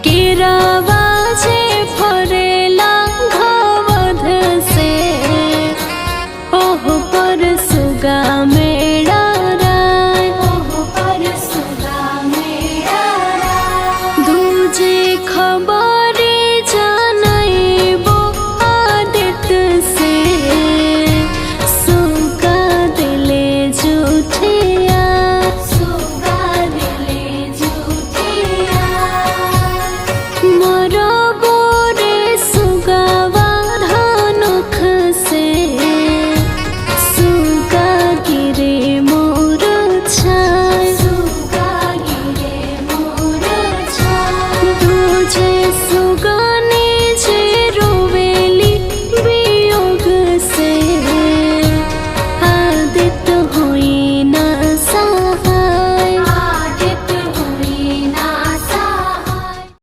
केरावाजे फरेला घवध से ओह पर सुगा मेरा राय, ओह पर सुगा मेरा राय। दूजे खबरे जानैबो आदित्य से सुगा दिले जुठिया, सुगा दिले जुठिया। मरबो रे सुगावा धनुख से सुगा गिरे मोर छाय, सुगा गिरे मोर छाय। तुझे